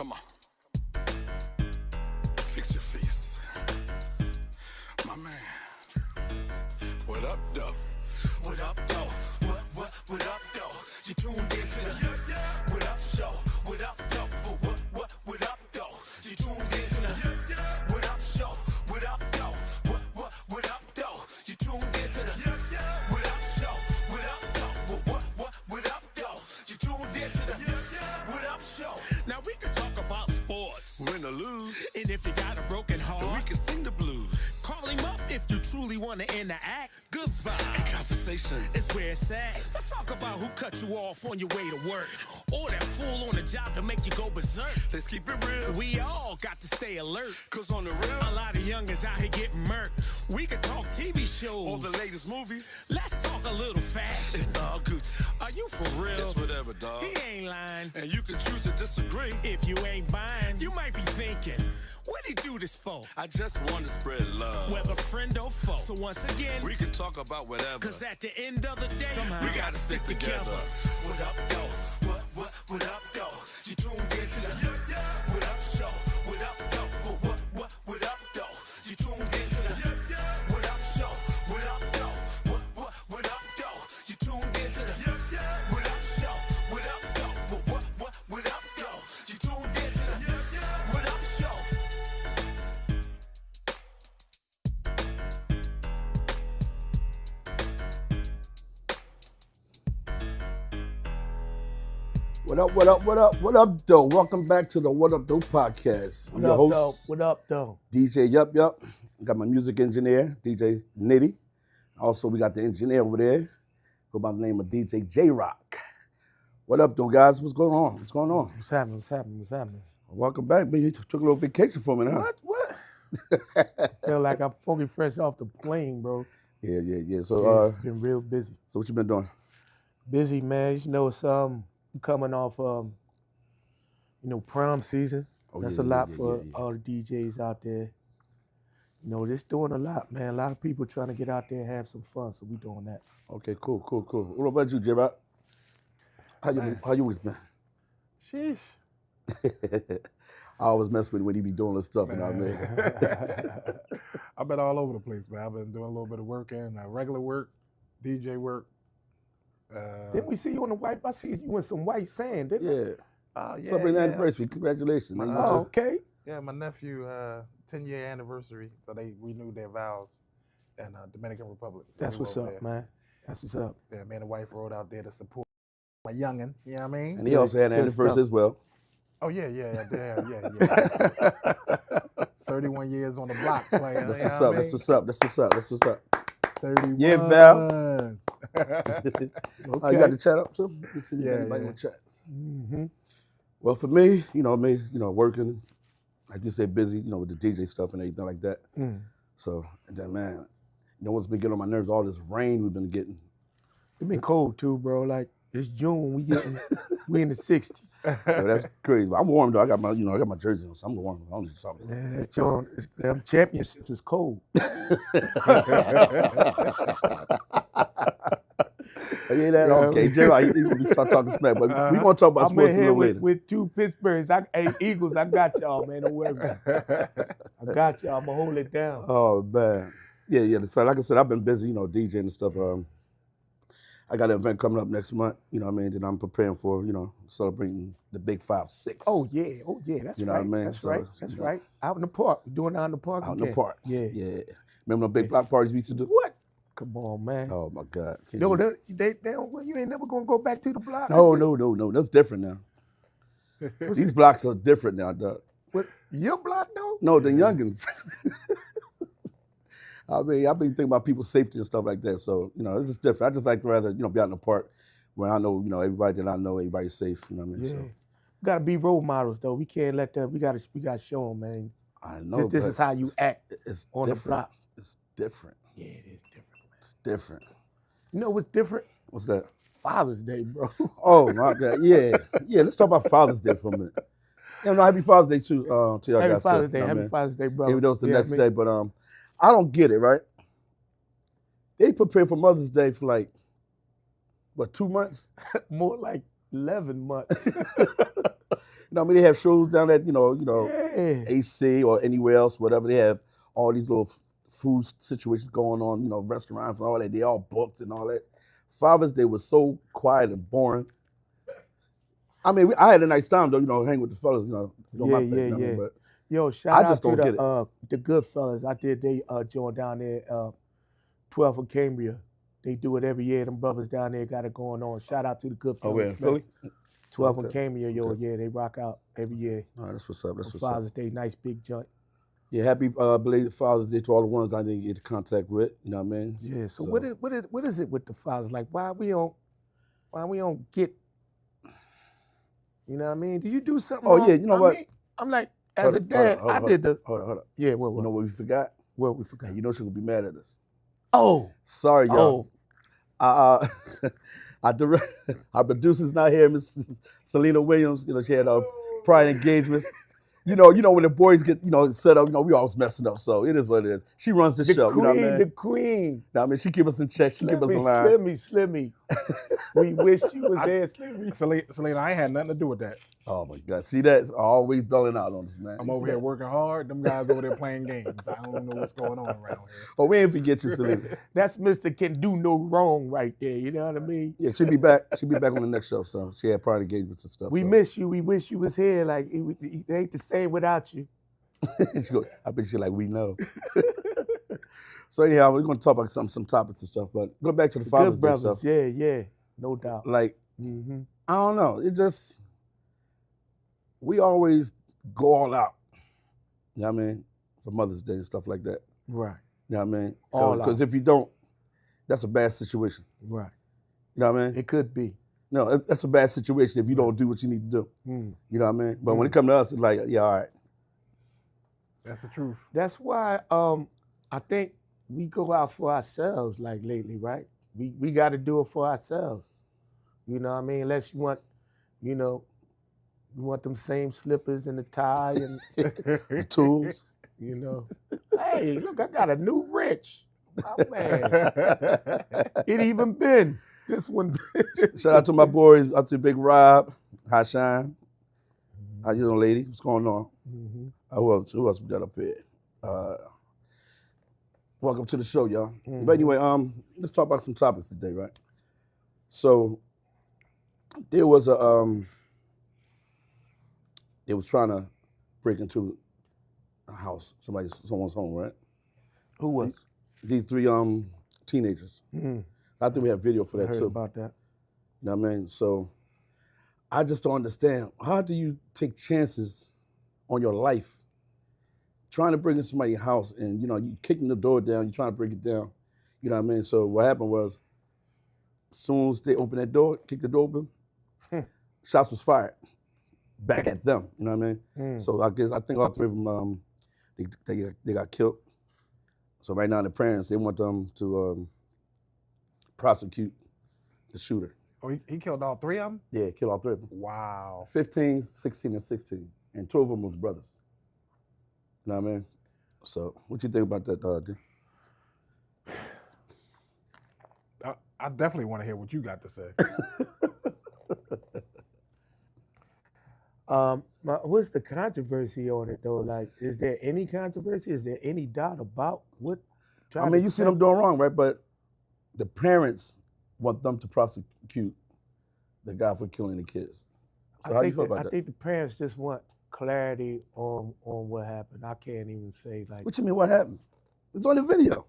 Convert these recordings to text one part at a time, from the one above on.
Come on. Fix your face. My man. What up, though? What up, though? What up, though? You tuned in to the What Up Show. What up, though? What up, though? You tuned in to the What Up Show. What up, though? What up, though? You tuned in to the What Up Show. What up, though? What up, though? You tuned in to the What Up Show. Now we can talk about sports, win or lose, and if you got a broken heart, we can sing the blues. Call him up if you truly want to interact. Good vibes and conversations is where it's at. Let's talk about who cut you off on your way to work, or that fool on the job to make you go berserk. Let's keep it real. We all got to stay alert, cause on the real, a lot of youngins out here getting murked. We could talk TV shows or the latest movies. Let's talk a little fashion. It's all good. Are you for real? It's whatever, dog. He ain't lying. And you can choose to disagree. If you ain't buying, you might be thinking, what'd he do this for? I just want to spread love, whether friend or foe. So once again, we can talk about whatever, cause at the end of the day, somehow we gotta stick together. What up, though? What up, though? You tuned in to the What Up Show. What up, though? What up, though? You tuned in to the What Up Show. What up, though? What up, though? You tuned in to the What Up Show. What up, though? What up, though? You tuned in to the What Up Show. What up, though? Welcome back to the What Up, Though podcast. I'm your host, What up, though? DJ YupYup. I got my music engineer, DJ Nitty. Also, we got the engineer over there, go by the name of DJ J-Rock. What up, though, guys? What's going on? What's happening? Welcome back, man. You took a little vacation for me, huh? What? Feel like I'm fully fresh off the plane, bro. Yeah. So, been real busy. So what you been doing? Busy, man. You know, it's coming off, prom season. That's a lot for all the DJs out there. You know, just doing a lot, man. A lot of people trying to get out there and have some fun, so we doing that. Okay, cool. What about you, J-Rock? How you always been? Sheesh. I always mess with when he be doing this stuff, man. You know what I mean? I've been all over the place, man. I've been doing a little bit of working, regular work, DJ work. Didn't we see you on the white? I see you in some white sand, didn't I? Yeah. Celebrating the anniversary. Congratulations. Man. Okay. Yeah, my nephew, 10-year anniversary, so they renewed their vows in Dominican Republic. So That's what's up, man. That's what's up. Yeah, me and the wife rode out there to support my youngin', you know what I mean? And he also had an anniversary as well. Oh, yeah. 31 years on the block playing. That's what's up. 31. Yeah, Val. Okay. You got the chat up too? Yeah. Chats. Mm-hmm. Well, for me, working, like you said, busy, with the DJ stuff and everything like that. Mm. So, and then, man, what's been getting on my nerves? All this rain we've been getting. It's been cold too, bro. Like it's June, we in the 60s. Yo, that's crazy. I'm warm though. I got my jersey on, so I'm warm. I don't need something. Yeah, them championships is cold. Yeah, that okay. J-Rock, he's gonna start talking smack, but we're gonna talk about sports a little later. With two Pittsburghs, Eagles. I got y'all, man. Don't worry about it. I got y'all. I'm gonna hold it down. Oh man, yeah. So like I said, I've been busy, DJing and stuff. I got an event coming up next month. You know what I mean? That I'm preparing for. Celebrating the Big 5-6. Oh yeah. That's you know right. What I mean? That's right. Out in the park. We're doing it out in the park. Out in the park. Yeah. Remember the big block parties we used to do? What? Come on, man. Oh my God. No, they don't. Well, you ain't never gonna go back to the block. No. That's different now. These blocks are different now, dog. What? Your block, though? No, the youngins. I mean, I've been thinking about people's safety and stuff like that. So, this is different. I just like to rather, be out in the park where I know, everybody that I know, everybody's safe. You know what I mean? Yeah. So. We gotta be role models, though. We can't let that. We gotta show them, man. I know. This is how you act on different. the block. It's different. Yeah, it is different. It's different. You know what's different? What's that? Father's Day, bro. Oh my God, yeah. Let's talk about Father's Day for a minute. Happy Father's Day to y'all guys. Happy Father's Day, Happy Father's Day, bro. Even though it's the next day, but I don't get it, right? They prepare for Mother's Day for 2 months? More like 11 months. know, I mean, they have shows down at Yeah. AC or anywhere else, whatever. They have all these little food situations going on, restaurants and all that. They all booked and all that. Father's Day was so quiet and boring. I mean, I had a nice time though, hang with the fellas, doing my thing. You know what I mean? But Yo, shout I out just to don't get it. the good fellas. I did they joint down there, 12th and Cambria. They do it every year. Them brothers down there got it going on. Shout out to the good fellas. Oh, where in Philly? 12th and Cambria, yeah, they rock out every year. All right, that's what's up. That's On what's Father's up. Day, nice big joint. Yeah, happy belated Father's Day to all the ones I didn't get in contact with. You know what I mean? Yeah. So what is it with the fathers? Like why we don't get? You know what I mean? Did you do something? Oh wrong? yeah, you know what? I'm like, as a dad, I did the. Hold on. Yeah, what? You know what we forgot? What we forgot? Hey, you know she's gonna be mad at us. Oh, sorry, y'all. Our producer's not here, Mrs. Selena Williams. She had prior engagements. You know when the boys get set up. We always messing up. So it is what it is. She runs the show. Queen, you know what I mean? The queen. I mean, she keep us in check. She keep us in line. Slimmy. We wish you was there, Slimmy. Selena, I ain't had nothing to do with that. Oh my God! See that? Always belling out on this, man. I'm over here working hard. Them guys over there playing games. I don't know what's going on around here. Oh, we ain't forget you, Selena. That's Mr. Can Do No Wrong right there. You know what I mean? Yeah, she'll be back. She'll be back on the next show. So she had prior engagements and stuff. We miss you. We wish you was here. Like it ain't the same without you. I bet she like we know. So anyhow, we're gonna talk about some topics and stuff. But go back to the Father's Day stuff. Yeah, no doubt. Like I don't know. It just we always go all out. You know what I mean? For Mother's Day and stuff like that. Right. You know what I mean? All out. Because if you don't, that's a bad situation. Right. You know what I mean? It could be. No, that's a bad situation if you don't do what you need to do. You know what I mean? But when it comes to us, it's like, yeah, all right. That's the truth. That's why I think we go out for ourselves like lately, right? We got to do it for ourselves. You know what I mean? Unless you want, you want them same slippers and the tie and the tools. Hey, look, I got a new wrench. My man. It even been. This one. Shout out to my boys, out to Big Rob, High Shine. How you doing, lady? What's going on? Who else we got up here? Welcome to the show, y'all. But anyway, let's talk about some topics today, right? So there was they was trying to break into a house, someone's home, right? Who was? These three teenagers. I think we have video for that I heard too. About that. You know what I mean? So I just don't understand. How do you take chances on your life trying to break into somebody's house and, you kicking the door down, you trying to break it down. You know what I mean? So what happened was, as soon as they opened that door, kicked the door open, shots was fired back at them. You know what I mean? So I think all three of them, they got killed. So right now the parents, they want them to prosecute the shooter. Oh, he killed all three of them? Yeah, killed all three of them. Wow. 15, 16, and 16. And two of them was brothers. You know what I mean? So what you think about that, D? I definitely want to hear what you got to say. What's the controversy on it though? Like, is there any controversy? Is there any doubt about what? I mean, you see them doing wrong, right? But the parents want them to prosecute the guy for killing the kids. So how do you feel about that? I think the parents just want clarity on what happened. I can't even say like. What you mean? What happened? It's on the video.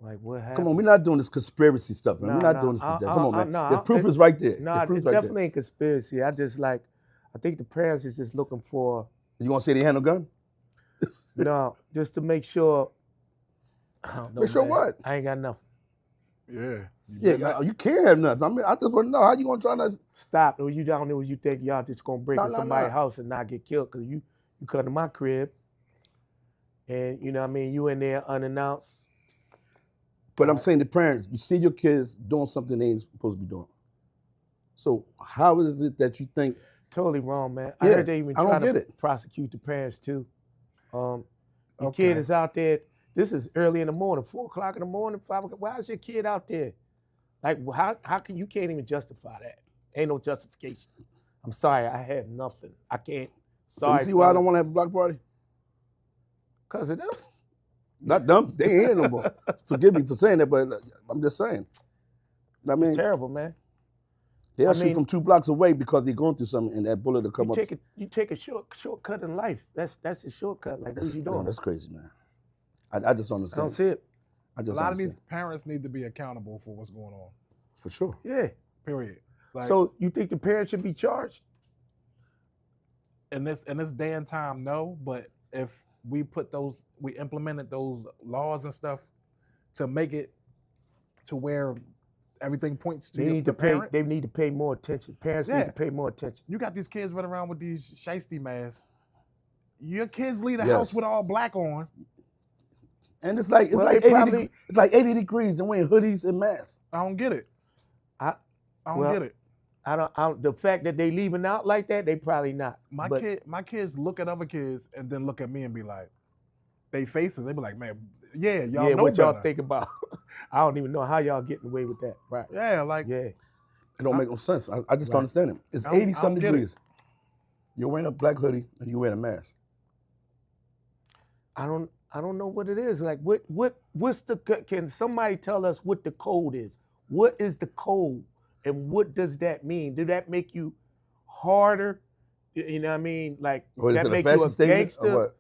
Like what happened? Come on, we're not doing this conspiracy stuff, man. We're not doing this today. Come on, man. The proof is right there. No, it's definitely a conspiracy. I think the parents is just looking for. You want to say they had no gun? No, just to make sure. I don't know, make sure man. what? I ain't got nothing. Yeah. You can't have nothing. I mean, I just want to know how you gonna try to stop. Or you down there? You think y'all just gonna break into somebody's house and not get killed? Cause you come to my crib, and you know what I mean. You in there unannounced. But I'm saying the parents, you see your kids doing something they ain't supposed to be doing. So how is it that you think? Totally wrong, man. I heard they even trying to prosecute the parents too. Your kid is out there. This is early in the morning, 4 o'clock in the morning, 5 o'clock. Why is your kid out there? Like, how can you can't even justify that? Ain't no justification. I'm sorry, I had nothing. I can't. So you Sorry. see why I don't want to have a block party? Because of them. Not them. They ain't here no more. Forgive me for saying that, but I'm just saying. I mean, It's terrible, man. they'll I shoot mean- from 2 blocks away because they're going through something, and that bullet will come up. You take a shortcut in life. That's a shortcut. Like, what you doing? That's crazy, man. I just don't I understand. don't see it. I A just lot don't of these understand. parents need to be accountable for what's going on. For sure. Yeah. Period. Like, So you think the parents should be charged? in this day and time, no. But if we implemented those laws and stuff to make it to where everything points to They need the to pay. parent. They need to pay more attention. Parents need Yeah. to pay more attention. You got these kids running around with these shiesty masks. Your kids leave the Yes. house with all black on. And it's like Well, like they 80 probably- it's like 80 degrees and wearing hoodies and masks. I don't get it. I- I don't well, get it. I don't. The fact that they leaving out like that, they probably not. My But kids look at other kids and then look at me and be like, they faces. They be like, man, yeah, y'all yeah, know what y'all better. think about? I don't even know how y'all getting away with that. Right? Yeah, like Yeah. It don't make no sense. I just Right. don't understand it. It's I don't- 80 I some don't get it. degrees. You're wearing a black hoodie and you're wearing a mask. I don't know what it is. Like, what's the? Can somebody tell us what the code is? What is the code, and what does that mean? Do that make you harder? You know what I mean? Like, Or is that it a make you fashion a statement? gangster? Or what?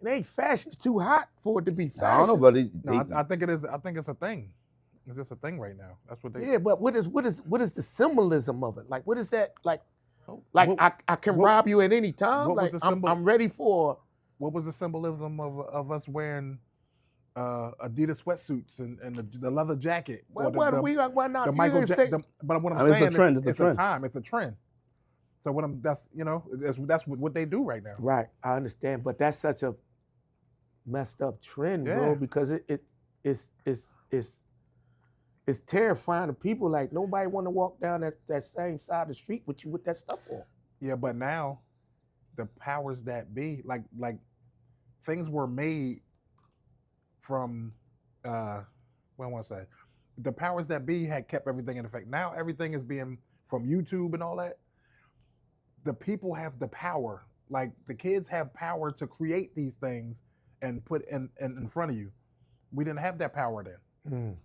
It ain't fashion. It's too hot for it to be fashion. I don't know, but no, I think it is. I think it's a thing. It's just a thing right now. That's what they. Yeah, but what is the symbolism of it? Like, what is that? Like What- I can what- rob you at any time. what was Like, the symbol- I'm ready for. What was the symbolism of us wearing Adidas sweatsuits and the leather jacket? Why, or why the, why not? the You Michael didn't say- Jackson. But what I'm I mean, it's a saying trend, is it's a trend. time. It's a trend. So what I'm that's what they do right now. Right, I understand, but that's such a messed up trend, Yeah. bro. Because it's terrifying to people. Like, nobody want to walk down that same side of the street with you with that stuff on. Yeah, but now the powers that be, like things were made from what I want to say. The powers that be had kept everything in effect. Now everything is being from YouTube and all that. The people have the power. Like, the kids have power to create these things and put in front of you. We didn't have that power then.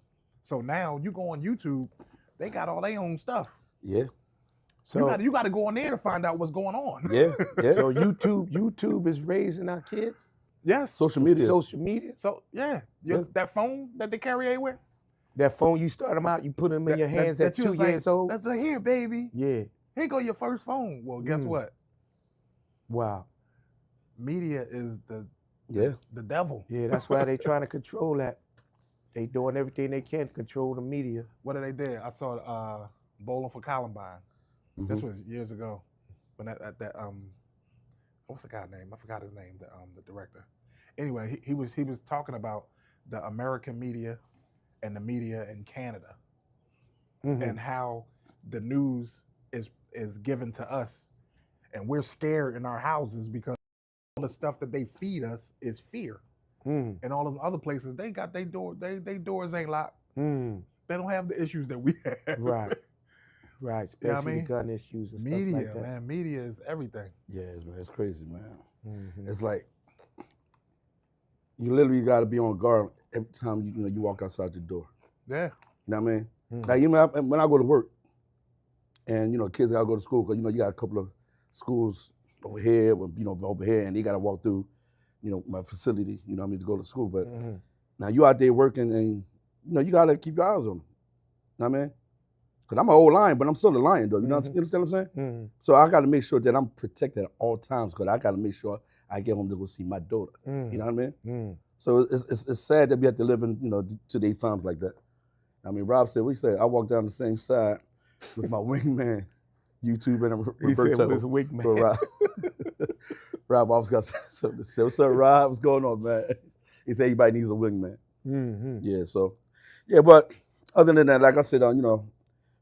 So now you go on YouTube, they got all their own stuff. Yeah. So you got to go on there to find out what's going on. Yeah. Yeah. so YouTube is raising our kids. Yes. Social media. Social media. So yeah, that phone that they carry everywhere. That phone, you start them out, you put them in your hands at you 2 was like, years old. That's here, baby. Yeah. Here go your first phone. Well, guess what? Wow. Media is the Yeah. devil. Yeah, that's why they trying to control that. They doing everything they can to control the media. What did they did? I saw Bowling for Columbine. This was years ago. When that what's the guy's name? I forgot his name. The director. Anyway, he was talking about the American media and the media in Canada and how the news is given to us, and we're scared in our houses because all the stuff that they feed us is fear. And all of the other places, they got their doors ain't locked. They don't have the issues that we have. Right. Right. Especially I mean? the gun issues and Media, stuff like that. man. Media is everything. Yeah, it's crazy, man. Mhm. It's like you literally got to be on guard every time you walk outside your door. Yeah. You know what I mean? Like, even when I go to work, and kids gotta go to school, because you got a couple of schools over here, and they gotta walk through, my facility, to go to school. But now you out there working, and you gotta keep your eyes on them. You know what I mean? Because I'm an old lion, but I'm still a lion, though. You understand what I'm saying? So I gotta make sure that I'm protected at all times, because I gotta make sure I get home to go see my daughter. You know what I mean? So it's sad that we have to live in today's times like that. I mean, Rob said, I walked down the same side with my wingman, YouTube and Roberto. He said it was a wingman. For Rob. Rob always got something to say. What's up, Rob? What's going on, man? He said everybody needs a wingman. Yeah, so, but other than that, like I said,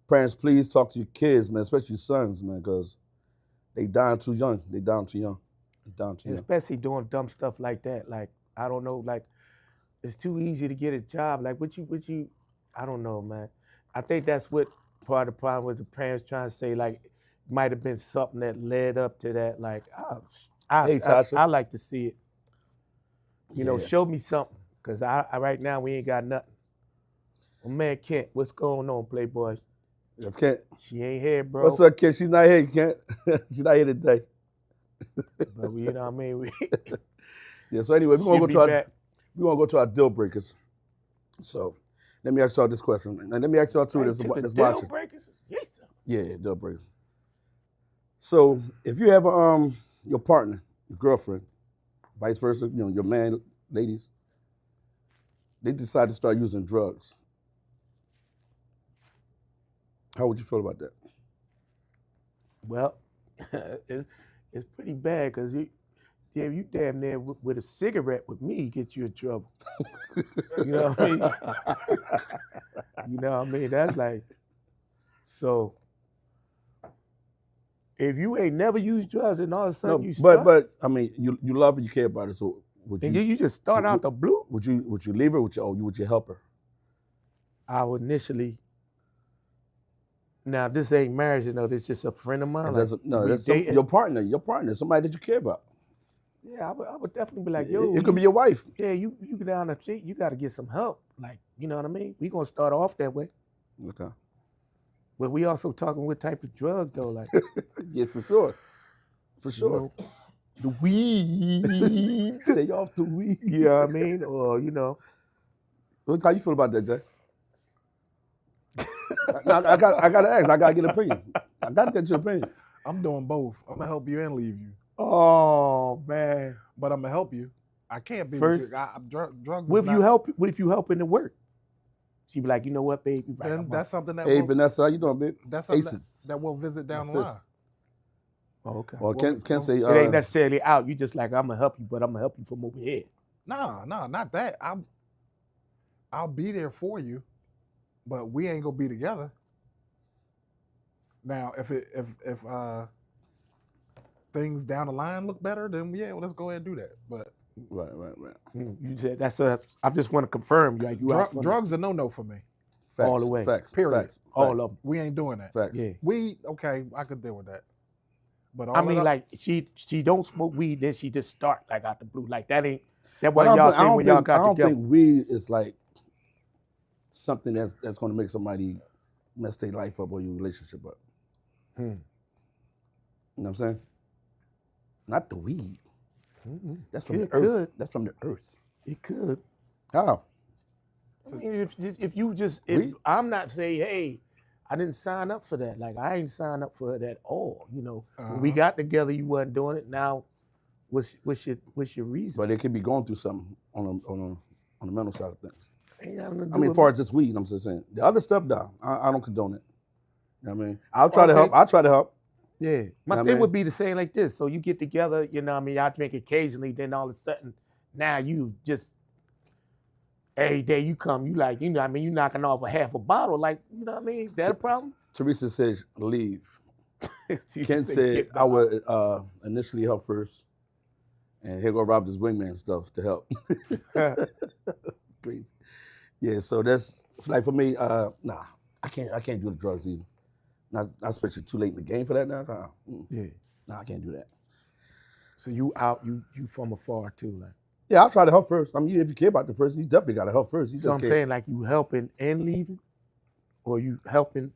parents, please talk to your kids, man, especially your sons, man, because they dying too young. They dying too young. Especially doing dumb stuff like that. Like, I don't know, like, it's too easy to get a job. Like, what you, I don't know, man. I think that's what part of the problem was, the parents trying to say, like, might have been something that led up to that. Like, Hey, Tasha. I like to see it. You know, Yeah. show me something, cause I right now we ain't got nothing. Well, man, Kent, what's going on, Playboy? Kent. She ain't here, bro. What's up, Kent? She's not here, Kent. She's not here today. But you know what I mean? Yeah. So anyway, we're gonna go to our deal breakers. So let me ask y'all this question, and let me ask y'all too. This deal breakers. Yeah, deal breakers. So if you have your partner, your girlfriend, vice versa, you know, your man, ladies, they decide to start using drugs. How would you feel about that? Well, it's pretty bad because you damn near with a cigarette with me get you in trouble. You know what I mean? You know what I mean? That's like, so if you ain't never used drugs and all of a sudden you start, but I mean, you love her, you care about her, so would and you? you just start out the blue. Would you leave her? Would you help her? I would initially. Now this ain't marriage, you know. This just a friend of mine. That's your partner, somebody that you care about. Yeah, I would definitely be like, yo. It could be your wife. Yeah, you go down the street, you got to get some help. Like, you know what I mean? We gonna start off that way. Okay. But we also talking what type of drug though, like. Yeah, for sure. For sure. You know, the weed. Stay off the weed. You know what I mean? Or, you know. How you feel about that, Jay? I gotta ask. I gotta get an opinion. I gotta get your opinion. I'm doing both. I'm gonna help you and leave you. Oh man! But I'm gonna help you. I can't be first. Drugs. What if you help? What if you help in the work? She be like, you know what, babe? Right, then that's something that. Hey, Vanessa, how you doing, babe? That's something that we'll visit down the line. Oh, okay. Well, can't say it ain't necessarily out. You just like, I'm gonna help you, but I'm gonna help you from over here. No, not that. I'll be there for you. But we ain't gonna be together. Now, if things down the line look better, then yeah, well, let's go ahead and do that. But right. You said that's I just want to confirm, like drugs are no for me. Facts, all the way. Facts. Period. Facts. All of them. We ain't doing that. Facts. Yeah. Weed, okay, I could deal with that. But I mean, like she don't smoke weed, then she just start like out the blue. Like that ain't that what y'all think when y'all got together. I don't think weed is like something that's going to make somebody mess their life up or your relationship up. You know what I'm saying? Not the weed. Mm-hmm. That's from the earth. That's from the earth. It could. How? I mean, if I'm not saying, hey, I didn't sign up for that. Like I ain't signed up for that at all. You know, when we got together, you wasn't doing it. Now, what's your reason? But they could be going through something on the mental side of things. I mean, as far as just weed, I'm just saying. The other stuff, down. I don't condone it. You know what I mean? I'll try to help. Yeah. My thing would be the same like this. So you get together, you know what I mean? Y'all drink occasionally, then all of a sudden, now you just, every day you come, you like, you know what I mean? You knocking off a half a bottle. Like, you know what I mean? Is that a problem? Teresa says, leave. Ken said, I would initially help first. And here go Rob this wingman stuff to help. Crazy. Yeah, so that's like for me. Nah, I can't do the drugs either. Not especially too late in the game for that now. Yeah. Nah, I can't do that. So you from afar too, like. Yeah, I'll try to help first. I mean, if you care about the person, you definitely got to help first. So I'm saying like you helping and leaving, or you helping.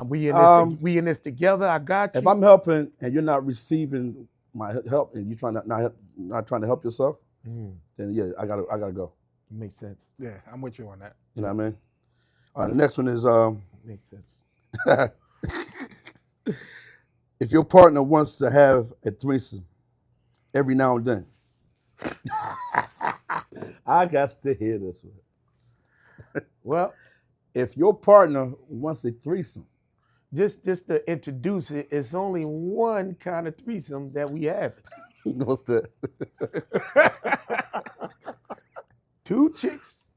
We in this together. I got you. If I'm helping and you're not receiving my help and you not trying to help yourself, then yeah, I gotta go. Makes sense. Yeah, I'm with you on that. You know what I mean? All right, the next one is makes sense. If your partner wants to have a threesome every now and then, I got to hear this one. Well, if your partner wants a threesome, just to introduce it, it's only one kind of threesome that we have. What's that? 2 chicks.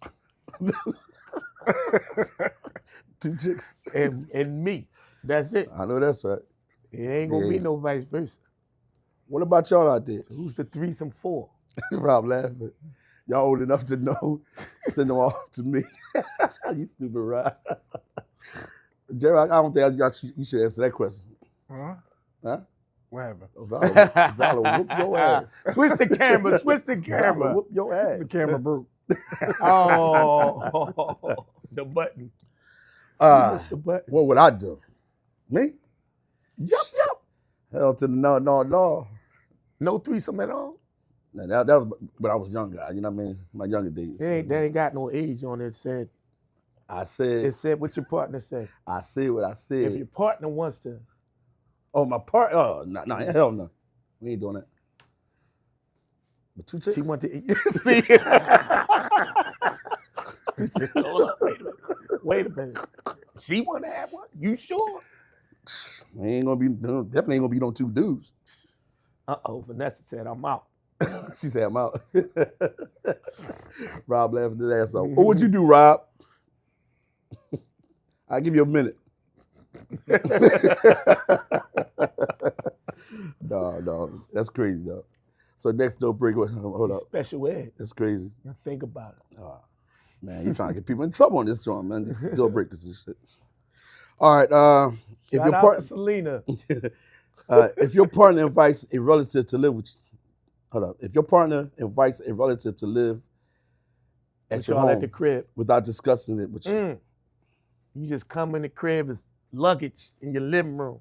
2 chicks. And me. That's it. I know that's right. It ain't gonna be no vice versa. What about y'all out there? Who's the threesome for? Rob laughing. Y'all old enough to know. Send them off to me. You stupid, Rob. Jerry, I don't think you should answer that question. Huh? Huh? What happened? Valor whoop your ass. Switch the camera. Switch the Valor camera. whoop your ass. The camera broke. Oh, the button. What's the button? What would I do? Me? Yup. Hell to the no. No threesome at all. Now, that was when I was younger. You know what I mean? My younger days. They ain't got no age on it. It It said what your partner said. I said what I said. If your partner wants to. Oh, my partner? Oh, no, hell no. We ain't doing that. But 2 chicks? She want to see. Hold up, wait a minute. She want to have one? You sure? We ain't gonna be, definitely ain't gonna be no 2 dudes. Vanessa said I'm out. She said I'm out. Rob laughing his ass off. What would you do, Rob? I'll give you a minute. No, that's crazy, though. So next door break, hold up. Special ed. That's crazy. Now think about it. Man, you trying to get people in trouble on this joint, man. These deal breakers and shit. All right. If Shout your out partner, to Selena. if your partner invites a relative to live with you, hold up. If your partner invites a relative to live at your home at the crib. without discussing it with you, You just come in the crib as luggage in your living room.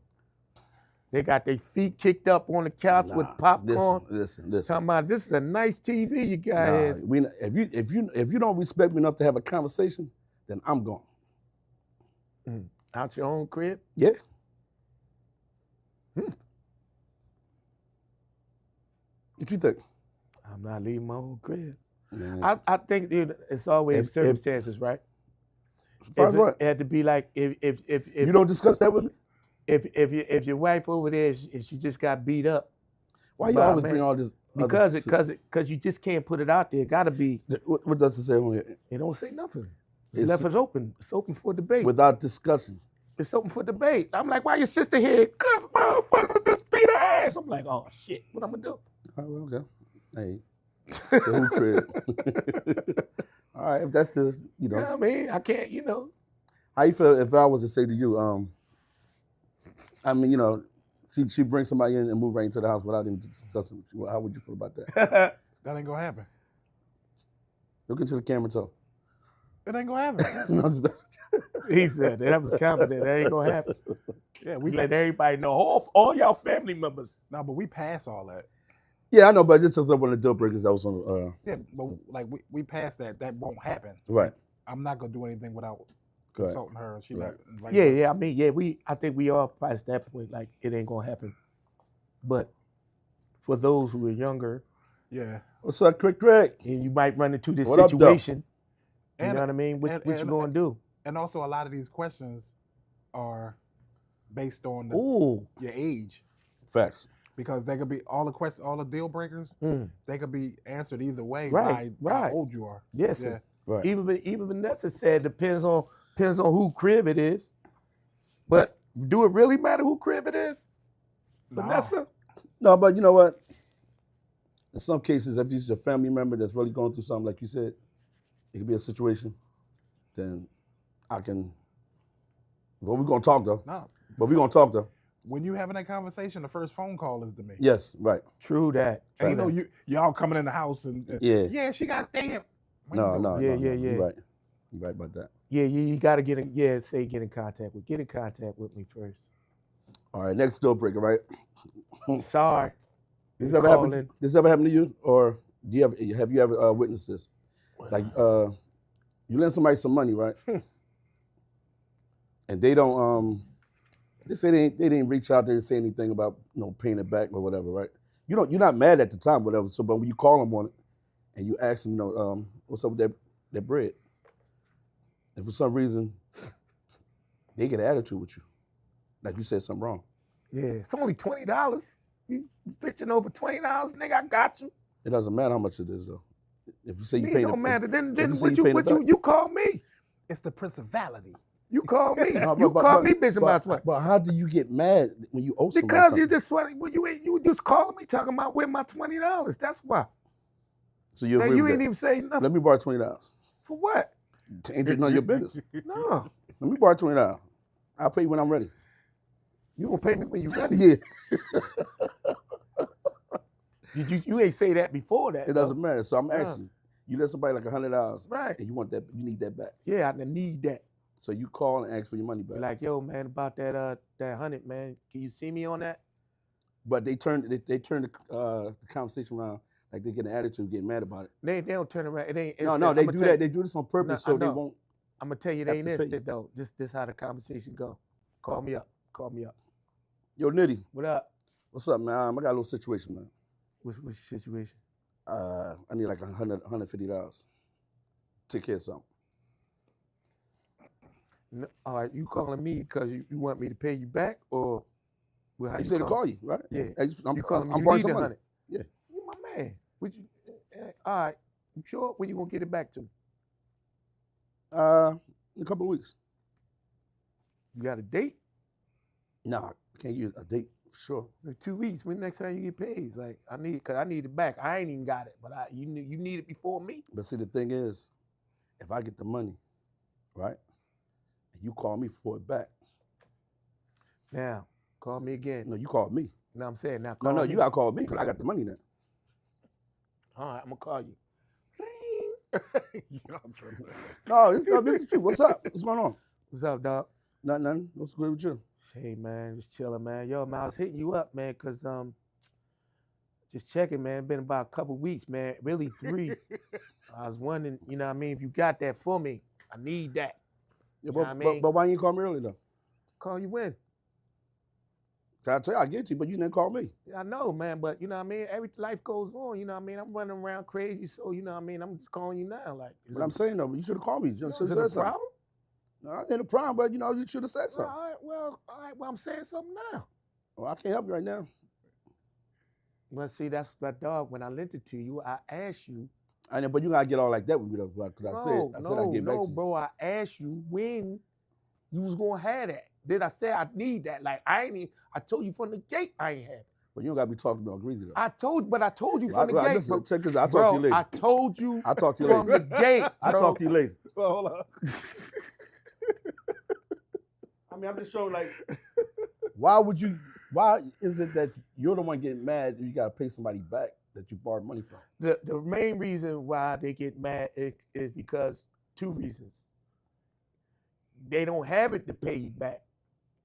They got their feet kicked up on the couch with popcorn. Listen. Talking about this is a nice TV you got here. If you don't respect me enough to have a conversation, then I'm gone. Out your own crib? Yeah. What you think? I'm not leaving my own crib. Man. I think it's always circumstances, right? What? It had to be like if You don't discuss that with me? if your wife over there, if she just got beat up. Why you always bring all this? Because you just can't put it out there. It gotta be. What does it say on here? It don't say nothing. It's left it open. It's open for debate. Without discussion. It's open for debate. I'm like, why your sister here? Cause motherfucker just beat her ass. I'm like, oh shit, what I'm gonna do? Oh, okay. Hey. So who crib? All right, if that's the, You know what I mean? I can't, How you feel if I was to say to you, she brings somebody in and move right into the house without even discussing with you. How would you feel about that? That ain't gonna happen. Look into the camera, too. It ain't gonna happen. No, it's best. He said that was confident. That ain't gonna happen. Yeah, We let everybody know, all y'all family members. No, but we pass all that. Yeah, I know, but this is one of the deal breakers that was on. Yeah, but like we passed that. That won't happen. Right. I'm not gonna do anything without consulting her. She Right. Yeah. I mean, I think we all past that point. Like it ain't gonna happen. But for those who are younger, yeah. What's up, Craig? and you might run into this What up, though? situation. You And- know what I mean? What you gonna do? And also, a lot of these questions are based on Ooh. your age, Facts. because they could be all the deal breakers. They could be answered either way Right, by right. how old you are. Yes. Yeah. Right. Even Vanessa said depends on who crib it is. But do it really matter who crib it is? No. Vanessa? No, but you know what? In some cases, if it's your family member that's really going through something, like you said, it could be a situation, then I can. But we're gonna talk though. No. But we're gonna talk though. When you having that conversation, the first phone call is to me. Yes, right. True that. And you know, y'all coming in the house and Yeah. she got to stay here. No. Yeah. You're right. You're right about that. Yeah, you gotta get in contact with me first. All right, next deal breaker, right? Sorry. This You ever happened? calling. This ever happened to you, or have you ever witnessed this? Like, you lend somebody some money, right? And they don't. They say they didn't reach out. They didn't say anything about paying it back or whatever, right? You're not mad at the time, whatever. So, but when you call them on it, and you ask them, what's up with that bread? And for some reason, they get an attitude with you, like you said something wrong. Yeah, it's only $20. You bitching over $20, nigga, I got you. It doesn't matter how much it is, though. If you say you It pay don't matter. Then you say what you paying it back. you call me. It's the principality. You call me. No, You call me bitching about but, $20. but how do you get mad when you owe somebody Because something? you just you just calling me talking about where my $20. That's why. So you Now agree you with ain't that? even say nothing. Let me borrow $20. For what? Ain't none of your business. No. Let me borrow $20. I'll pay you when I'm ready. You gonna pay me when you ready? Yeah, You ain't say that before that. it doesn't matter. So I'm Uh. asking you let somebody like $100, Right. and you want that, you need that back. Yeah, I need that. So you call and ask for your money Be back. like, yo, man, about that 100, man. Can you see me on that? But they turn the conversation around like they get an attitude, get mad about it. They don't turn around. It ain't. No, they do that. They do this on purpose so they won't. I'm gonna tell you, it have ain't to pay instant though. This how the conversation go. Call me up. Call me up. Yo, Nitty, What up? what's up, man? I got a little situation, man. What's your situation? I need like $150. Take care of something. No, all right, you calling me because you want me to pay you back, or well, how You said to call? call you, right? Yeah. I'm You calling me? I'm You borrowing need some the money. 100. Yeah. You my man. Would you? All right. You sure? When you gonna get it back to me? In a couple of weeks. You got a date? Nah, can't use a date for sure. Like 2 weeks. When next time you get paid? Like I need it back. I ain't even got it, but you need it before me. But see, the thing is, if I get the money, right, and you call me for it back, Now call me again. no, you called me. No, I'm saying now. No, Call no, me. you got to call me because I got the money now. All right, I'm gonna call you. No, this is true. What's up? What's going on? What's up, dog? Nothing. What's good with you? Hey man, just chilling, man. Yo, man, I was hitting you up, man, cause just checking, man. Been about a couple weeks, man. Really 3. I was wondering, you know what I mean, if you got that for me. I need that. Yeah, know what I mean? but why you call me early though? Call you when? I tell you, I get you, but you didn't call me. I know, man, but you know what I mean? Every life goes on, you know what I mean? I'm running around crazy, so you know what I mean? I'm just calling you now. Like, But I'm saying though, you should have called me. You is should it have a said something. problem? No, ain't a problem, but you should have said Well, something. all right, well, I'm saying something now. Well, I can't help you right now. Well, see, that's my dog. When I lent it to you, I asked you. I know, but you gotta get all like that with me though, because I said I'd get back to you. Bro. I asked you when you was gonna have that. Then I said I need that. Like I told you from the gate I ain't had it. But you don't gotta be talking about greasy though. I told you from the gate. Listen, Bro. check this out. I'll talk to you later. I told you I'll talk to you from later. the gate. I'll talk to you later. Well, hold on. I mean, I'm just showing like, why is it that you're the one getting mad if you gotta pay somebody back that you borrowed money from? The main reason why they get mad is because 2 reasons. They don't have it to pay you back,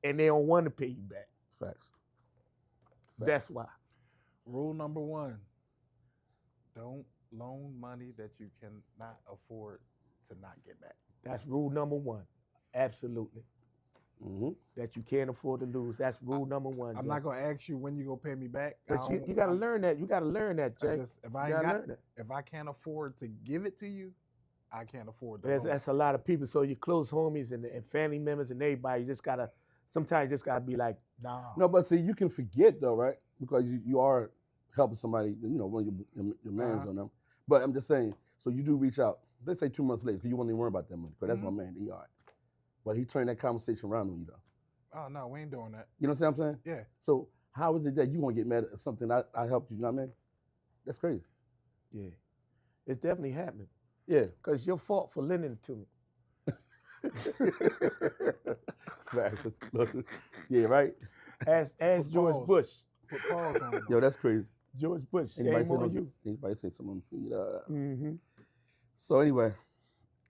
and they don't want to pay you back. Facts. That's why. Rule number 1: don't loan money that you cannot afford to not get back. That's rule number 1. Absolutely. Mm-hmm. That you can't afford to lose. That's rule number 1. I'm not gonna ask you when you gonna pay me back. But you gotta learn that. You gotta learn that, Jay. If I can't afford to give it to you, I can't afford to. That's a lot of people. So your close homies and family members and everybody, sometimes you just gotta be like, nah. No, but see, you can forget though, right? Because you are helping somebody, when your man's on them. But I'm just saying, so you do reach out. Let's say 2 months later, because you won't even worry about that money, because that's my man. He all right. But he turned that conversation around on you though. Oh no, we ain't doing that. You know what I'm saying? Yeah. So how is it that you gonna get mad at something I helped you? You know what I mean? That's crazy. Yeah. It's definitely happening. Yeah. Because your fault for lending it to me. Yeah, right. Ask George Bush. Put pause on it. Yo, that's crazy. George Bush. Anybody say, anybody say something on the feed? Mm-hmm. So anyway,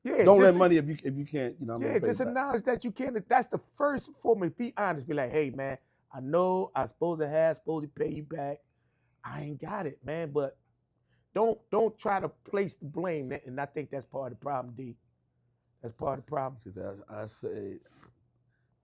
yeah, don't lend money if you can't. You know what I mean? Yeah, just acknowledge that you can't. That's the first form of be honest. Be like, hey man, I know I supposed to pay you back. I ain't got it, man. But don't try to place the blame. And I think that's part of the problem, D. That's part of the problem. I say,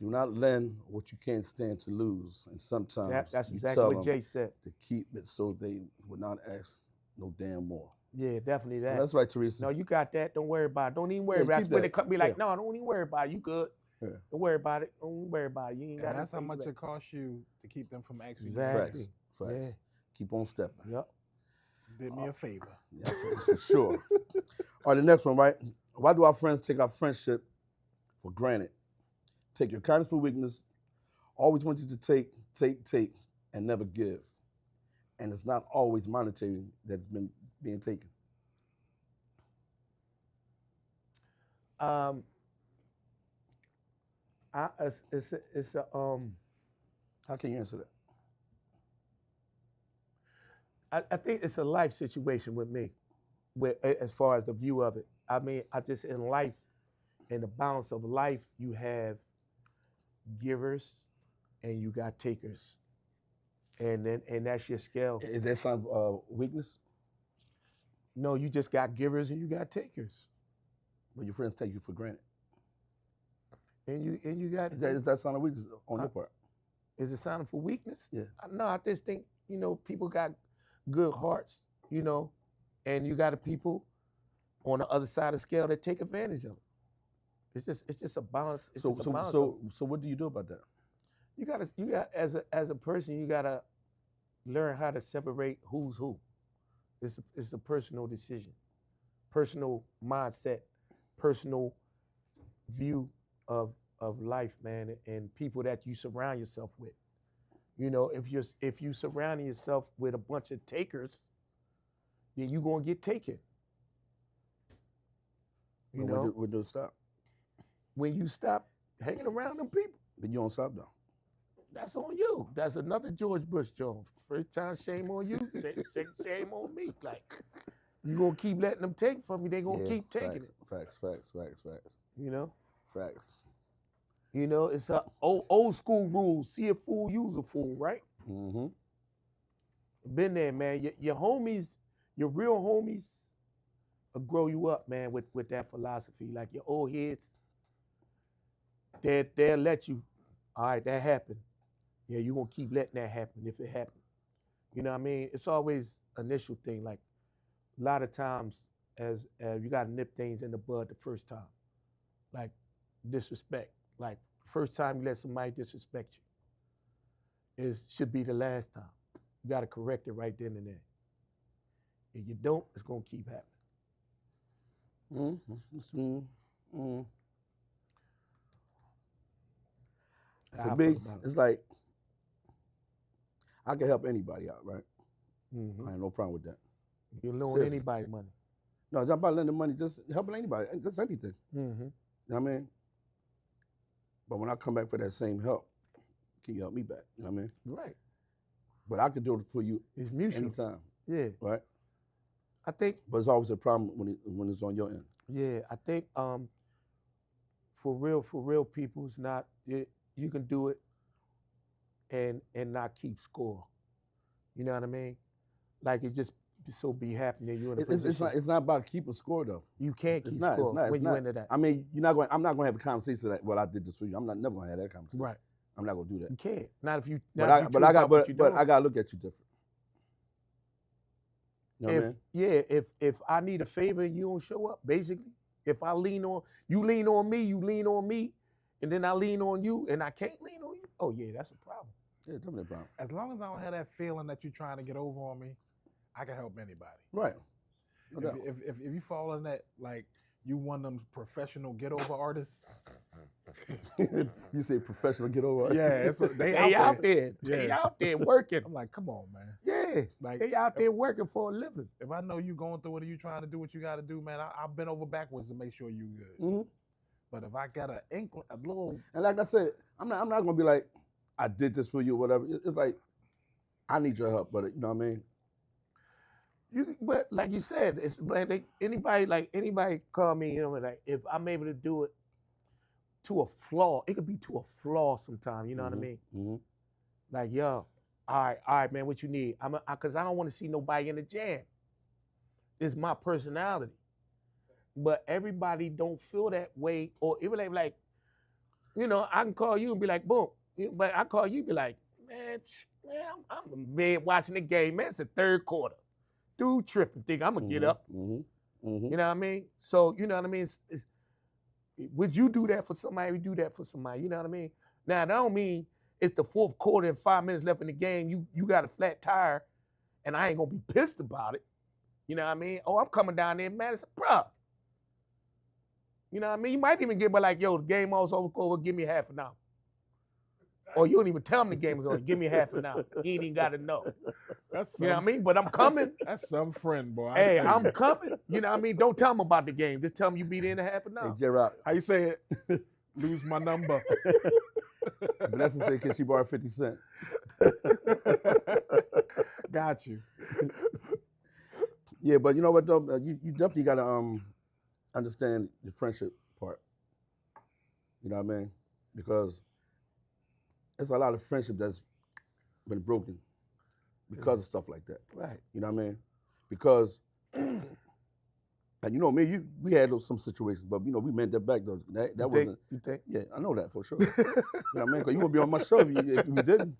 do not lend what you can't stand to lose. And sometimes that's you exactly tell what them Jay said. to keep it so they would not ask no damn more. Yeah, definitely that. Well, that's right, Teresa. No, you got that. Don't worry about it. Don't even worry about it. That's when they come be like, no, don't even worry about it. You good. Yeah. Don't worry about it. Don't worry about it. You ain't got. And that's how much it costs you to keep them from actually. Exactly. Facts. Yeah. Keep on stepping. Yep. Did me a favor. Yeah, for sure. All right, the next one, right? Why do our friends take our friendship for granted? Take your kindness for weakness. Always want you to take, and never give. And it's not always monetary that's been being taken. How can you answer that? I think it's a life situation with me, as far as the view of it. I mean, I just in life, in the balance of life, you have givers and you got takers, and that's your scale. Is that sign of weakness? No, you just got givers and you got takers, When your friends take you for granted. and you got. Is that sign of weakness on your part? Is it sign for weakness? Yeah. No, I just think people got good hearts, and you got a people on the other side of the scale that take advantage of it. It's just a balance. It's just a balance. So what do you do about that? You got as a person, you gotta learn how to separate who's who. It's a personal decision, personal mindset, personal view of life, man, and people that you surround yourself with. If you surrounding yourself with a bunch of takers, then you're gonna get taken. When do it stop? When you stop hanging around them people, But you don't stop though. that's on you. That's another George Bush joint. First time, shame on you. Shame on me. Like, you gonna keep letting them take from you. They gonna keep taking it. Facts. Facts. It's a old school rule. See a fool, use a fool, right? Mm-hmm. Been there, man. Your homies, your real homies, will grow you up, man, with that philosophy. Like your old heads, they'll let you. All right, that happened. Yeah, you're gonna keep letting that happen if it happened. You know what I mean? It's always initial thing. Like a lot of times, as you gotta nip things in the bud the first time, like disrespect. Like first time you let somebody disrespect you, should be the last time. You gotta correct it right then and there. If you don't, it's gonna keep happening. For me, it's like I can help anybody out, right? I have no problem with that. You loan Seriously. anybody money. No, it's not about lending money, just helping anybody, just anything. Mm-hmm. You know what I mean? But when I come back for that same help, can you help me back? You know what I mean? Right. But I can do it for you It's mutual. anytime, Yeah. right? I think. But it's always a problem when it's on your end. Yeah. I think. For real people, it's not. You can do it. And not keep score. You know what I mean? Like it just so be happy that you're in a position. It's not about keeping score though. You can't keep It's not. score It's not. when It's you into that. I mean, I'm not going to have a conversation that, well, I did this for you. I'm never going to have that conversation. Right. I'm not going to do that. You can't. Not if you. But I got to look at you different. You know what I mean? Yeah. If I need a favor and you don't show up, basically, if I lean on you, lean on me, and then I lean on you, and I can't lean on you. Oh yeah, that's a problem. Yeah, tell me that problem. As long as I don't have that feeling that you're trying to get over on me, I can help anybody. Right. No doubt. If you fall in that, like, you one of them professional get over artists. You say professional get over. Yeah, They out there. They out there working. I'm like, come on, man. Yeah, Like, they out there working for a living. if I know you going through it and you trying to do what you got to do, man, I've been over backwards to make sure you good. Mm-hmm. But if I got a little, And like I said, I'm not going to be like, I did this for you or whatever. It's like, I need your help, but you know what I mean? But like you said, it's like anybody call me, like if I'm able to do it to a flaw, it could be to a flaw sometime, you know what I mean? Mm-hmm. Like, yo, all right, man, what you need? Cause I don't want to see nobody in the jam. It's my personality. But everybody don't feel that way, or even like, I can call you and be like, boom. But I call you and be like, man, I'm in bed watching the game, man. It's the third quarter. Dude tripping, think I'm gonna get up. Mm-hmm. Mm-hmm. You know what I mean? So, you know what I mean? Would you do that for somebody? We do that for somebody. You know what I mean? Now, that don't mean it's the fourth quarter and 5 minutes left in the game. You got a flat tire, and I ain't gonna be pissed about it. You know what I mean? Oh, I'm coming down there, man. It's a bruh. You know what I mean? You might even get me like, yo, the game almost over. Give me half an hour. Or you don't even tell him the game is over. Give me half an hour. He ain't even got to know. You know what I mean? But I'm coming. That's some friend, boy. Hey, I'm coming. You know what I mean? Don't tell him about the game. Just tell him you be there in a half an hour. Hey, Gerard. How you say it? Lose my number. Vanessa said, "Can she borrow 50 cents?" Got you. Yeah, but you know what though? You definitely gotta understand the friendship part. You know what I mean? Because there's a lot of friendship that's been broken because of stuff like that. Right. You know what I mean? Because and you know me, we had some situations, but you know we meant that back though. That wasn't. You think? Yeah, I know that for sure. You know what I mean? Because you wouldn't be on my show if we didn't.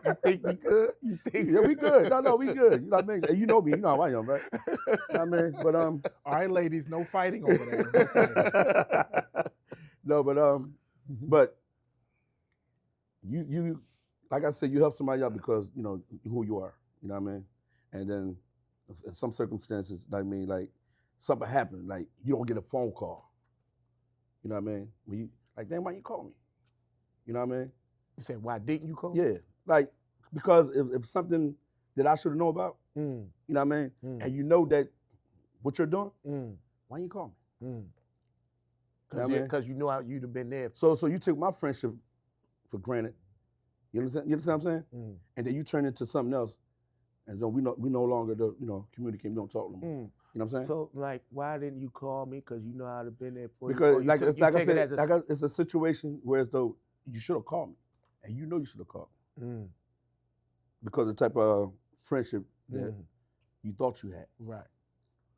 You think we good? You think? Yeah, we good. No, we good. You know what I mean? And you know me. You know how I am, right? You know what I mean? But All right, ladies, no fighting over there. No fighting. No, but you like I said, you help somebody out because you know who you are. You know what I mean? And then in some circumstances, I mean, like something happened, like you don't get a phone call. You know what I mean? When you like, damn, why you call me? You know what I mean? You said, why didn't you call? Yeah, like because if something that I should have known about, Mm, you know what I mean, mm, and you know that what you're doing, mm, why you call me? mm. You know what I mean? Because you know you'd have been there. So you took my friendship for granted. You understand? You understand what I'm saying? Mm, And then you turn into something else, and then we no longer communicate. We don't talk no more. mm. You know what I'm saying? So like, why didn't you call me? Because you know I'd have been there for you. Because Or you like took- you like I take it said, as a it's a situation where as though you should have called me, and you know you should have called me Mm, because the type of friendship that mm, you thought you had. right.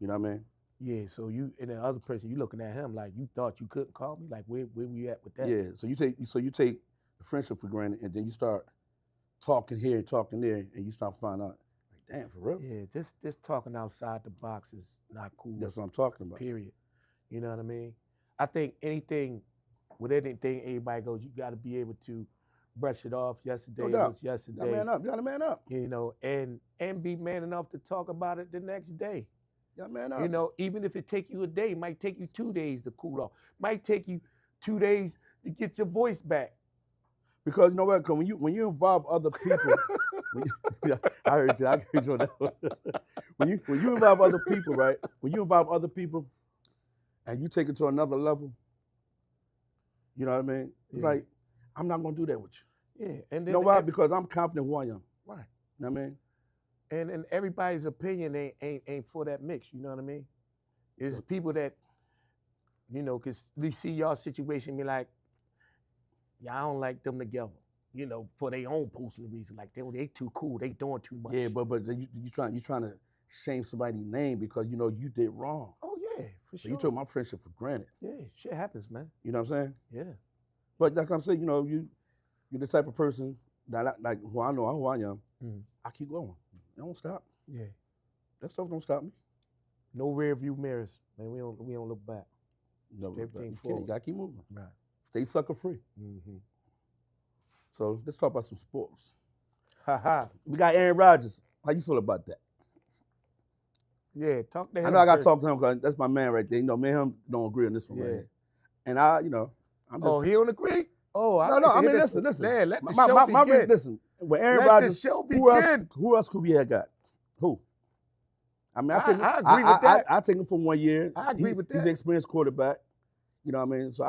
You know what I mean? Yeah. So you and the other person, you looking at him like you thought you couldn't call me. Like where we at with that? Yeah. So you take the friendship for granted, and then you start talking here, talking there, and you start finding out, like, damn, for real? Yeah. Just talking outside the box is not cool. That's what I'm talking about. Period. You know what I mean? I think with anything, everybody goes, you got to be able to brush it off. Yesterday No doubt. was yesterday. You gotta man up. You gotta man up. You know, and be man enough to talk about it the next day. You gotta man up. You know, even if it take you a day, it might take you 2 days to cool off. Might take you 2 days to get your voice back. Because you know what? 'Cause when you involve other people, I heard you on that one. when you involve other people, right? When you involve other people, and you take it to another level, you know what I mean? It's Yeah. like I'm not gonna do that with you. Yeah, and then You know why? Because I'm confident who I am. right. You know what I mean? And everybody's opinion ain't for that mix. You know what I mean? There's people that, you know, cause they see y'all situation, and be like, yeah, I don't like them together. You know, for their own personal reason. Like they too cool. They doing too much. Yeah, but you trying to shame somebody's name because you know you did wrong. Oh yeah, for So sure. you took my friendship for granted. Yeah, shit happens, man. You know what I'm saying? Yeah. But like I'm saying, you know, you're the type of person that like who I know who I am. Mm. I keep going. It don't stop. Yeah. That stuff don't stop me. No rear view mirrors, man. We don't look back. No, Everything you forward. gotta keep moving. Right. Stay sucker free. Mm-hmm. So let's talk about some sports. Ha ha. We got Aaron Rodgers. How you feel about that? Yeah, talk to him. I know I got to first. talk to him because that's my man right there. You know, me and him don't agree on this one right Yeah. here. And I'm just. Oh, he don't agree? Oh, I No, like no. to I hear mean, this. listen. Man, let the My show begin. listen. With Aaron Let Rodgers, the show who begin. else could we have got? Who? I mean, I agree with that. I take him from 1 year. I agree with He's that. an experienced quarterback. You know what I mean? So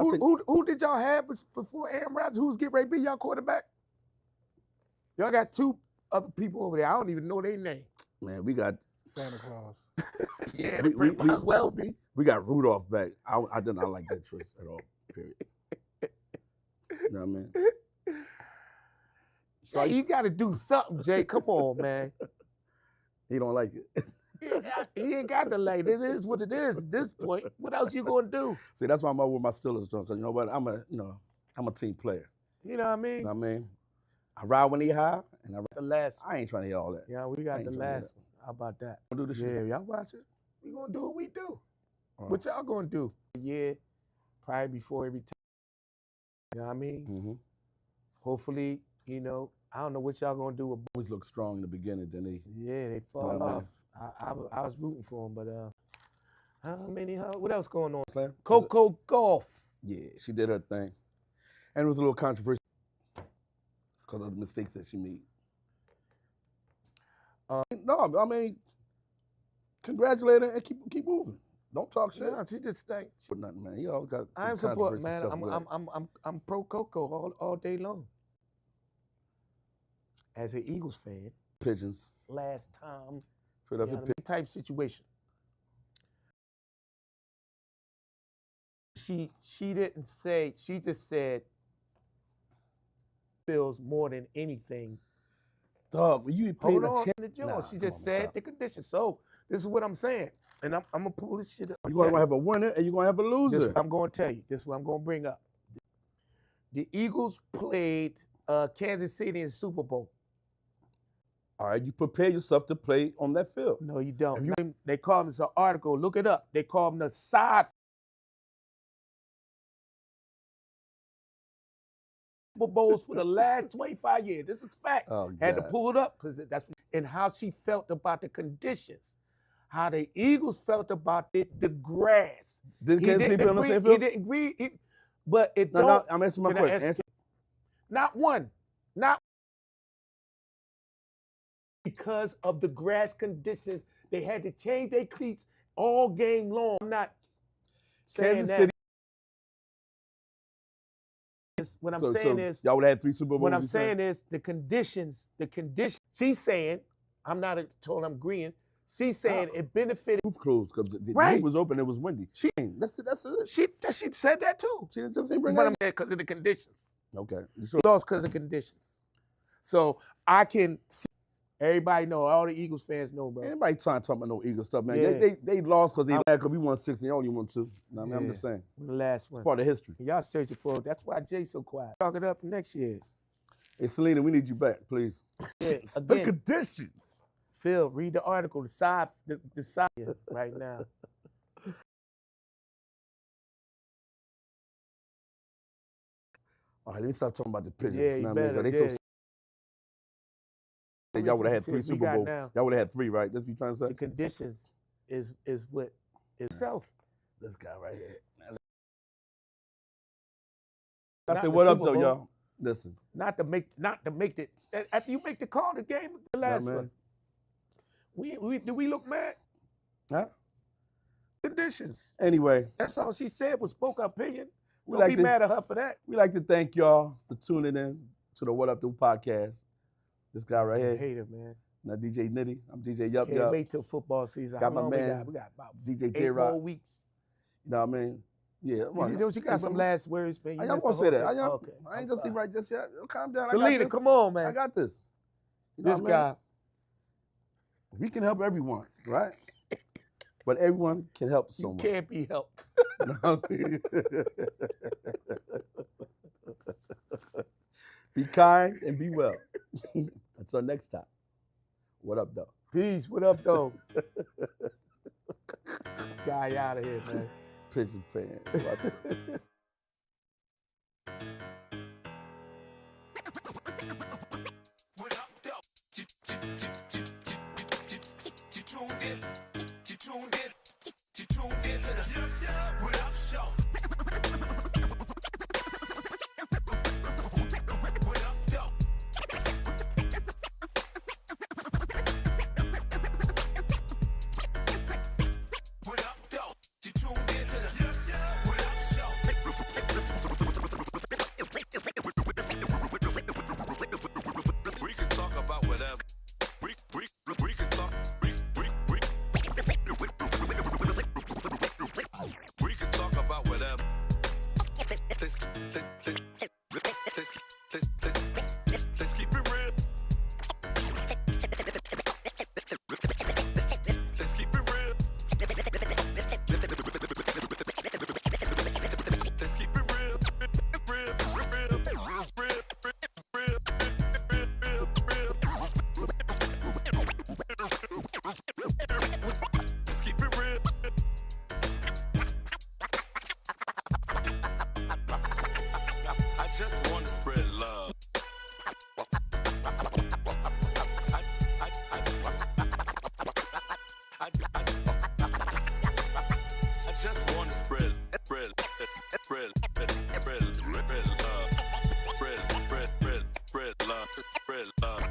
Who did y'all have before Aaron Rodgers? Who's getting ready to be y'all quarterback? Y'all got two other people over there. I don't even know their name. man, we got Santa Claus. Yeah, We- they might we- as well be. we got Rudolph back. I did not like that choice at all. Period. You know what I mean? So you got to do something, Jay. Come on, man. He don't like it. He ain't got to like. It is what it is at this point. What else you gonna do? See, that's why I'm out with my Steelers though, because you know what? I'm a team player. You know what I mean? You know what I mean? I ride when he high, and The last. I ain't trying to hear all that. Yeah, we I got ain't the trying to hear last one. How about that? I'll do this Yeah, shit. y'all watch it. We gonna do what we do. Uh-huh. What y'all gonna do? Yeah, probably before every time. You know what I mean? Mm-hmm. Hopefully, you know, I don't know what y'all gonna do. Always look strong in the beginning, then they. Yeah, they fall Right, man. off. I was rooting for them, but what else going on? Slam? Coco Golf. Yeah, she did her thing, and it was a little controversial because of the mistakes that she made. No, I mean, congratulate her and keep moving. Don't talk shit. No, she just like But nothing, man. You all got some I am support, controversy man. stuff with it. I'm pro Coco all day long. As an Eagles fan, Pigeons. last time, Philadelphia Pigeons. type situation. She didn't say. She just said feels more than anything. Dog, when you played Hold the on, champ. the Jones. Nah, She come just on, said stop. the conditions. So this is what I'm saying, and I'm gonna pull this shit up. You're going to have a winner and you're going to have a This loser. what I'm going to tell you. This is what I'm going to bring up. The Eagles played Kansas City in Super Bowl. All right, you prepare yourself to play on that field. No, you don't. If you- They call them, it's an article. Look it up. They call them the side Super Bowls for the last 25 years. This is fact. Oh, Had to God. pull it up because that's and how she felt about the conditions. How the Eagles felt about the grass. Did He Kansas City didn't play on the agree. same He field? didn't agree. But it No, don't. I'm asking my Can I question. ask Not one. Not because of the grass conditions. They had to change their cleats all game long. I'm not saying Kansas that. City. What I'm So saying is, y'all would have had 3 Super Bowls. what I'm you saying? saying is the conditions. She's saying, I'm not told I'm agreeing. She's saying it benefited. Roof closed because the Right. roof was open. It was windy. She- That's it. She said that too. She just didn't bring But that. I'm saying because of the conditions. Okay. So, Lost because of conditions. So I can see, everybody know, all the Eagles fans know, bro. anybody trying to talk about no Eagles stuff, man? Yeah. They lost because they mad because we won 6 and they only won 2. No, I mean, I'm Yeah. just saying. The last It's one. part of history. Y'all searching for it. That's why Jay's so quiet. Talk it up for next year. Hey, Selena, we need you back, please. Yeah, The again, conditions. Phil, read the article, the side right now. All right, let me stop talking about the Pigeons. Yeah, you you know what I mean? 'Cause better, they yeah. so y'all would have had 3 We Super got Bowls. now. Y'all would have had 3, right? That's what you trying to say? The conditions is what is self. This guy right here. Not I said, the what up, Super though, Bowl. y'all? Listen. Not to make it. After you make the call, the game, the last man. one. Do we look mad? Huh? Conditions. Anyway, That's all she said was spoke her opinion. We Don't like be to- mad at her for that. we'd like to thank y'all for tuning in to the What Up Do podcast. This guy right I here. hate it, man. Now, DJ Nitty. I'm DJ Yup Can't Yup. wait till football season. Got How my long man, we got about DJ 8 J-Rock. more weeks. You know what I mean? Yeah. You got some last words, man. I missed won't the say whole that. thing. I Okay, ain't I'm just sorry. leave right just yet. Calm down. I Selena, got this. come on, I man. got this. You know This what I mean? guy. We can help everyone, right? But everyone can help You someone. can't be helped. You know what I mean? Be kind and be well. Until next time. What up, though? Peace. What up, though? Guy out of here, man. Pigeon fan. What up, though? You tuned in. You tuned in. You tuned in to the What Up Show. What up, though? What up, though? You tuned in to the What Up Show. We can talk about whatever. We can talk. We can talk about whatever. Let's keep it real. Let's keep it real. Let's keep it real. Let's keep it real. I just want to spread love. I just want to spread love. Spread love.